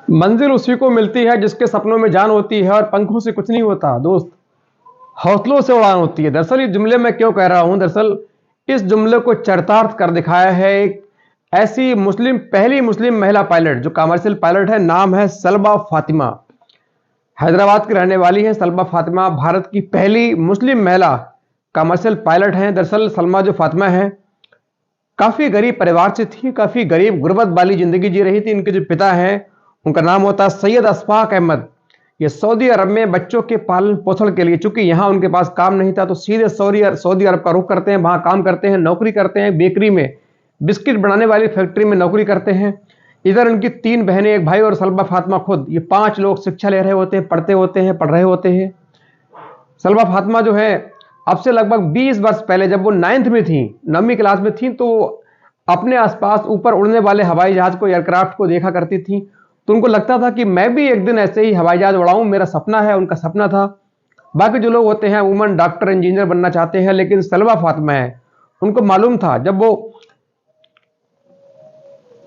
मंजिल उसी को मिलती है जिसके सपनों में जान होती है और पंखों से कुछ नहीं होता दोस्त, हौसलों से उड़ान होती है। दरअसल ये जुमले मैं क्यों कह रहा हूं, दरअसल इस जुमले को चरितार्थ कर दिखाया है एक ऐसी पहली मुस्लिम महिला पायलट जो कमर्शियल पायलट है। नाम है सलमा फातिमा। हैदराबाद की रहने वाली है सलमा फातिमा। भारत की पहली मुस्लिम महिला कमर्शियल पायलट हैं। दरअसल सलमा जो फातिमा है काफी गरीब परिवार से थी, काफी गरीब गुर्बत वाली जिंदगी जी रही थी। इनके जो पिता हैं उनका नाम होता है सैयद अशफाक अहमद। ये सऊदी अरब में बच्चों के पालन पोषण के लिए, चूंकि यहाँ उनके पास काम नहीं था तो सीधे सऊदी अरब का रुख करते हैं, वहां काम करते हैं, नौकरी करते हैं, बेकरी में बिस्किट बनाने वाली फैक्ट्री में नौकरी करते हैं। इधर उनकी 3 बहनें, एक भाई और सलमा फातिमा खुद, ये 5 लोग शिक्षा ले रहे होते हैं, पढ़ रहे होते हैं। सलमा फातिमा जो है अब से लगभग 20 वर्ष पहले जब वो 9th में थी, 9वीं क्लास में थी, तो अपने आसपास ऊपर उड़ने वाले हवाई जहाज को, एयरक्राफ्ट को देखा करती थी। तो उनको लगता था कि मैं भी एक दिन ऐसे ही हवाई जहाज उड़ाऊं, मेरा सपना है। उनका सपना था। बाकी जो लोग होते हैं वुमन डॉक्टर इंजीनियर बनना चाहते हैं, लेकिन सलमा फातिमा है उनको मालूम था, जब वो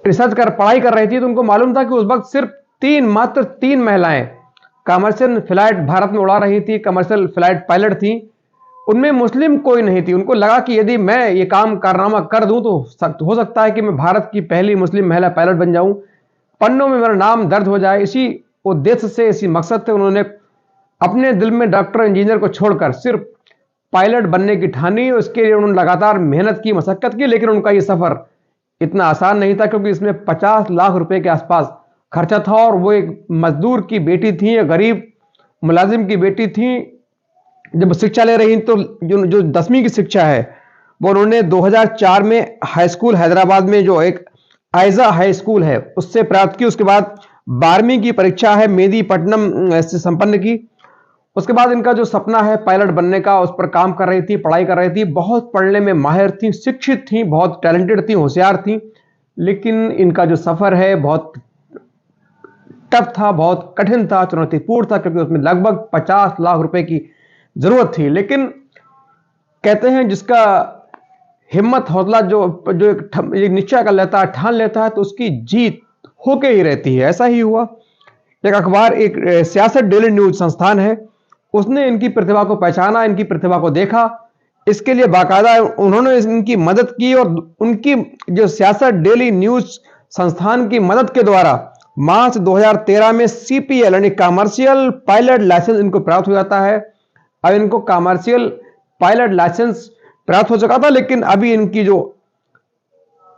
पढ़ाई कर रही थी तो उनको मालूम था कि उस वक्त सिर्फ मात्र तीन महिलाएं कमर्शियल फ्लाइट भारत में उड़ा रही थी, कमर्शियल फ्लाइट पायलट थी। उनमें मुस्लिम कोई नहीं थी। उनको लगा कि यदि मैं ये काम कारनामा कर दूं तो हो सकता है कि मैं भारत की पहली मुस्लिम महिला पायलट बन जाऊं, पन्नों में मेरा नाम दर्ज हो जाए। इसी उद्देश्य से, इसी मकसद से उन्होंने अपने दिल में डॉक्टर इंजीनियर को छोड़कर सिर्फ पायलट बनने की ठानी। उसके लिए उन्होंने लगातार मेहनत की, मशक्कत की, लेकिन उनका ये सफर इतना आसान नहीं था, क्योंकि इसमें 50 लाख रुपए के आसपास खर्चा था। और वो एक मजदूर की बेटी थी, एक गरीब मुलाजिम की बेटी थी। जब शिक्षा ले रही तो जो 10वीं की शिक्षा है वो उन्होंने 2004 में हाई स्कूल हैदराबाद में, जो एक आयजा हाई स्कूल है, उससे प्राप्त की। उसके बाद 12वीं की परीक्षा है मेदीपट्टनम से संपन्न की। उसके बाद इनका जो सपना है पायलट बनने का, उस पर काम कर रही थी, पढ़ाई कर रही थी, बहुत पढ़ने में माहिर थी, शिक्षित थी, बहुत टैलेंटेड थी, होशियार थी। लेकिन इनका जो सफर है बहुत टफ था, बहुत कठिन था, चुनौतीपूर्ण था, क्योंकि उसमें लगभग 50 लाख रुपए की जरूरत थी। लेकिन कहते हैं जिसका हिम्मत हौसला जो जो एक निश्चय कर लेता है, ठान लेता है, तो उसकी जीत होके ही रहती है। ऐसा ही हुआ। एक अखबार, एक सियासत डेली न्यूज संस्थान है, उसने इनकी प्रतिभा को पहचाना, इनकी प्रतिभा को देखा। इसके लिए बाकायदा उन्होंने इनकी मदद की, और उनकी जो सियासत डेली न्यूज संस्थान की मदद के द्वारा मार्च 2013 में सीपीएल यानी कमर्शियल पायलट लाइसेंस इनको प्राप्त हो जाता है। अब इनको कमर्शियल पायलट लाइसेंस प्राप्त हो चुका था, लेकिन अभी इनकी जो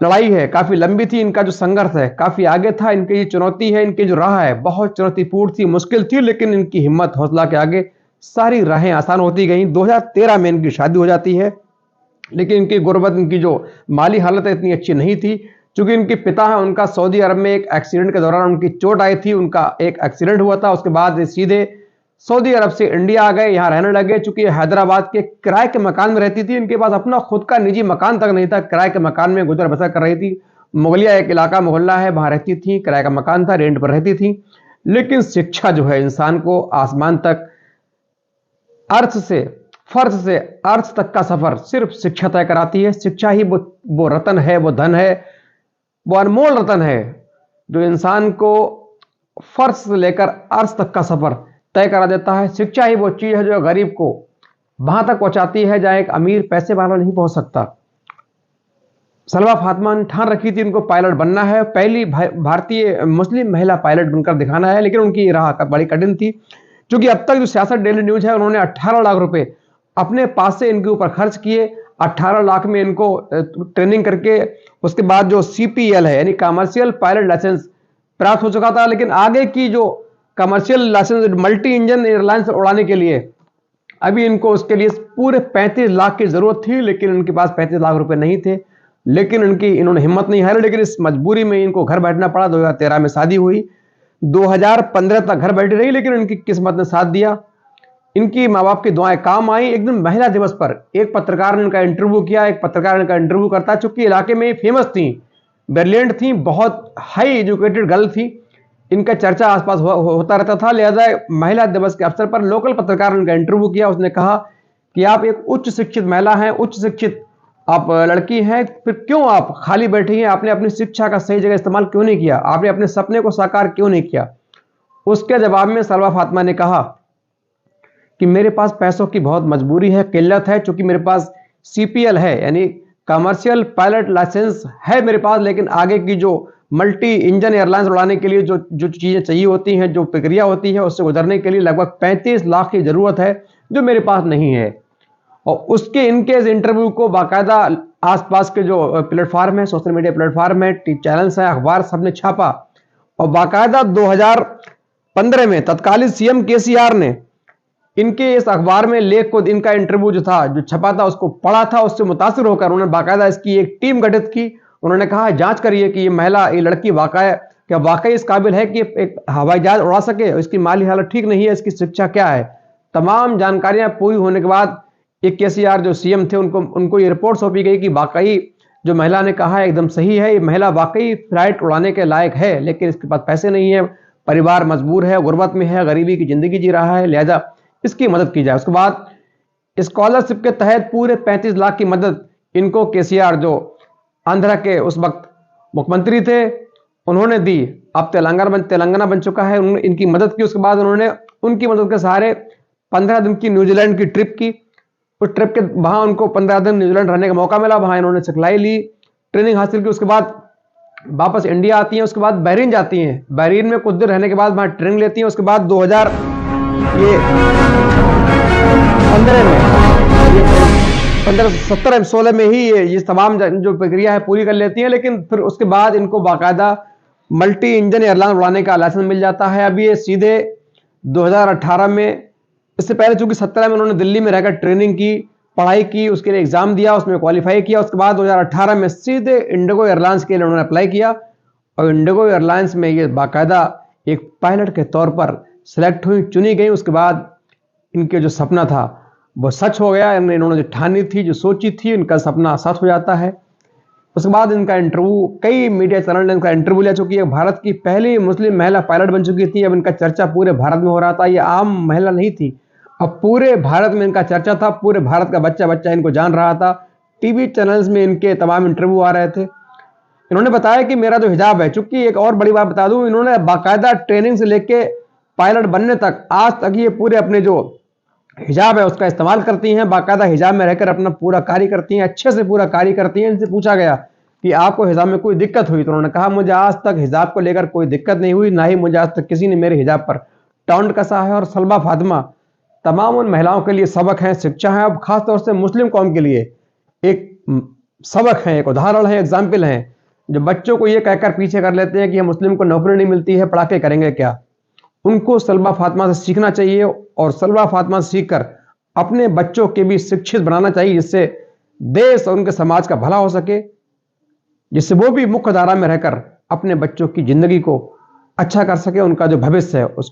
लड़ाई है काफी लंबी थी, इनका जो संघर्ष है काफी आगे था। इनकी ये चुनौती है, इनकी जो राह है बहुत चुनौतीपूर्ण थी, मुश्किल थी, लेकिन इनकी हिम्मत हौसला के आगे सारी राहें आसान होती गई। 2013 में इनकी शादी हो जाती है, लेकिन इनकी गुर्बत, इनकी जो माली हालत है इतनी अच्छी नहीं थी। चूंकि इनके पिता है, उनका सऊदी अरब में एक एक्सीडेंट के दौरान उनकी चोट आई थी, उनका एक एक्सीडेंट हुआ था। उसके बाद सीधे सऊदी अरब से इंडिया आ गए, यहाँ रहने लगे। चूंकि हैदराबाद के किराए के मकान में रहती थी, इनके पास अपना खुद का निजी मकान तक नहीं था, किराए के मकान में गुजर बसर कर रही थी। मुगलिया एक इलाका मोहल्ला है, वहां रहती थी, किराए का मकान था, रेंट पर रहती थी। लेकिन शिक्षा जो है इंसान को आसमान तक, अर्थ से फर्श से अर्थ तक का सफर सिर्फ शिक्षा तय कराती है। शिक्षा ही वो रतन है, वो धन है, वो अनमोल रतन है जो इंसान को फर्श से लेकर अर्थ तक का सफर तय करा देता है। शिक्षा ही वो चीज है जो गरीब को वहां तक पहुंचाती है जहां एक अमीर पैसे वाला नहीं पहुंच सकता। सलमा फातिमा ने ठान रखी थी इनको पायलट बनना है, पहली भारतीय मुस्लिम महिला पायलट बनकर दिखाना है। लेकिन उनकी राह बड़ी कठिन थी, क्योंकि अब तक जो सियासत डेली न्यूज है उन्होंने 18 लाख रुपए अपने पास से इनके ऊपर खर्च किए। 18 लाख में इनको ट्रेनिंग करके उसके बाद जो सीपीएल है यानी कमर्शियल पायलट लाइसेंस प्राप्त हो चुका था। लेकिन आगे की जो commercial license multi engine airlines उड़ाने के लिए अभी इनको उसके लिए पूरे 35 लाख की जरूरत थी, लेकिन उनके पास 35 लाख रुपए नहीं थे। लेकिन इन्होंने हिम्मत नहीं हारी, लेकिन इस मजबूरी में इनको घर बैठना पड़ा। 2013 में शादी हुई, 2015 तक घर बैठी रही, लेकिन इनकी किस्मत ने साथ दिया। इनकी माँ बाप की दुआएं काम आई। एक दिन महिला दिवस पर एक पत्रकार ने इनका इंटरव्यू किया। एक पत्रकार इनका इंटरव्यू करता, चूंकि इलाके में फेमस थी, ब्रिलियंट थी, बहुत हाई एजुकेटेड गर्ल थी, इनका चर्चा आसपास होता रहता था। लिहाजा महिला दिवस के अवसर पर लोकल पत्रकार ने इनका इंटरव्यू किया। उसने कहा कि आप एक उच्च शिक्षित महिला हैं, उच्च शिक्षित आप लड़की हैं, फिर क्यों आप खाली बैठी हैं? आपने अपनी शिक्षा का सही जगह इस्तेमाल क्यों नहीं किया? आपने अपने सपने को साकार क्यों नहीं किया? उसके जवाब में सलवा फातिमा ने कहा कि मेरे पास पैसों की बहुत मजबूरी है, किल्लत है, चूंकि मेरे पास सीपीएल है, यानी कमर्शियल पायलट लाइसेंस है मेरे पास, लेकिन आगे की जो मल्टी इंजन एयरलाइंस उड़ाने के लिए जो जो चीज़ें चाहिए होती हैं, जो प्रक्रिया होती है, उससे गुजरने के लिए लगभग 35 लाख की ज़रूरत है, जो मेरे पास नहीं है। और उसके इनके इस इंटरव्यू को बाकायदा आसपास के जो प्लेटफार्म है, सोशल मीडिया प्लेटफार्म है, चैनल्स हैं, अखबार, सबने छापा। और बाकायदा 2015 में तत्कालीन सीएम केसीआर ने इनके इस अखबार में लेख को, इनका इंटरव्यू जो था, जो छपा था, उसको पढ़ा था। उससे मुतासिर होकर उन्होंने बाकायदा इसकी एक टीम गठित की। उन्होंने कहा जांच करिए कि ये महिला, ये लड़की क्या वाकई इस काबिल है कि एक हवाई जहाज उड़ा सके? इसकी माली हालत ठीक नहीं है, इसकी शिक्षा क्या है? तमाम जानकारियां पूरी होने के बाद एक केसीआर जो सीएम थे, उनको ये रिपोर्ट सौंपी गई कि वाकई जो महिला ने कहा है एकदम सही है, ये महिला वाकई फ्लाइट उड़ाने के लायक है, लेकिन इसके पास पैसे नहीं है, परिवार मजबूर है, गुर्बत में है, गरीबी की जिंदगी जी रहा है, लिहाजा इसकी मदद की जाए। उसके बाद स्कॉलरशिप के तहत पूरे 35 लाख की मदद इनको केसीआर, जो आंध्रा के उस वक्त मुख्यमंत्री थे, उन्होंने दी। अब तेलंगाना बन चुका है, उन्होंने इनकी मदद की। उसके बाद उन्होंने उनकी मदद के सहारे 15 दिन की न्यूजीलैंड की ट्रिप की। उस ट्रिप के वहां उनको 15 दिन न्यूजीलैंड रहने का मौका मिला, वहां इन्होंने सिखलाई ली, ट्रेनिंग हासिल की। उसके बाद वापस इंडिया आती हैं, उसके बाद बहरीन जाती हैं। बहरीन में कुछ दिन रहने के बाद वहां ट्रेनिंग लेती हैं। उसके बाद 2017 में ही ये तमाम जो प्रक्रिया है पूरी कर लेती हैं, लेकिन फिर उसके बाद इनको बाकायदा मल्टी इंजन एयरलाइन उड़ाने का लाइसेंस मिल जाता है। अब ये सीधे 2018 में, इससे पहले चूंकि 17 में उन्होंने दिल्ली में रहकर ट्रेनिंग की, पढ़ाई की, उसके लिए एग्जाम दिया, उसमें क्वालिफाई किया। उसके बाद 2018 में सीधे इंडिगो एयरलाइंस के लिए उन्होंने अप्लाई किया और इंडिगो एयरलाइंस में ये बाकायदा एक पायलट के तौर पर सिलेक्ट हुई, चुनी गई। उसके बाद इनके जो सपना था वो सच हो गया। इन्होंने जो ठानी थी, जो सोची थी, इनका सपना सच हो जाता है। उसके बाद इनका इंटरव्यू, कई मीडिया चैनल ने इनका इंटरव्यू ले चुकी है। भारत की पहली मुस्लिम महिला पायलट बन चुकी थी। अब इनका चर्चा पूरे भारत में हो रहा था। ये आम महिला नहीं थी, अब पूरे भारत में इनका चर्चा था। पूरे भारत का बच्चा बच्चा इनको जान रहा था। टीवी चैनल्स में इनके तमाम इंटरव्यू आ रहे थे। इन्होंने बताया कि मेरा जो हिजाब है, चूंकि एक और बड़ी बात बता दूं, इन्होंने बाकायदा ट्रेनिंग से लेके पायलट बनने तक, आज तक ये पूरे अपने जो हिजाब है उसका इस्तेमाल करती हैं। बाकायदा हिजाब में रहकर अपना पूरा कार्य करती हैं, अच्छे से पूरा कार्य करती हैं। इनसे पूछा गया कि आपको हिजाब में कोई दिक्कत हुई, तो उन्होंने कहा मुझे आज तक हिजाब को लेकर कोई दिक्कत नहीं हुई, ना ही मुझे आज तक किसी ने मेरे हिजाब पर टॉन्ट कसा है। और सलमा फातिमा तमाम उन महिलाओं के लिए सबक है, शिक्षा है। अब खासतौर से मुस्लिम कौम के लिए एक सबक है, एक उदाहरण है, एग्जाम्पल है। जो बच्चों को ये कहकर पीछे कर लेते हैं कि हम मुस्लिम को नौकरी नहीं मिलती है, पढ़ा के करेंगे क्या, उनको सलमा फातिमा से सीखना चाहिए और सलमा फातिमा से सीखकर अपने बच्चों के भी शिक्षित बनाना चाहिए, जिससे देश और उनके समाज का भला हो सके, जिससे वो भी मुख्य धारा में रहकर अपने बच्चों की जिंदगी को अच्छा कर सके, उनका जो भविष्य है उसको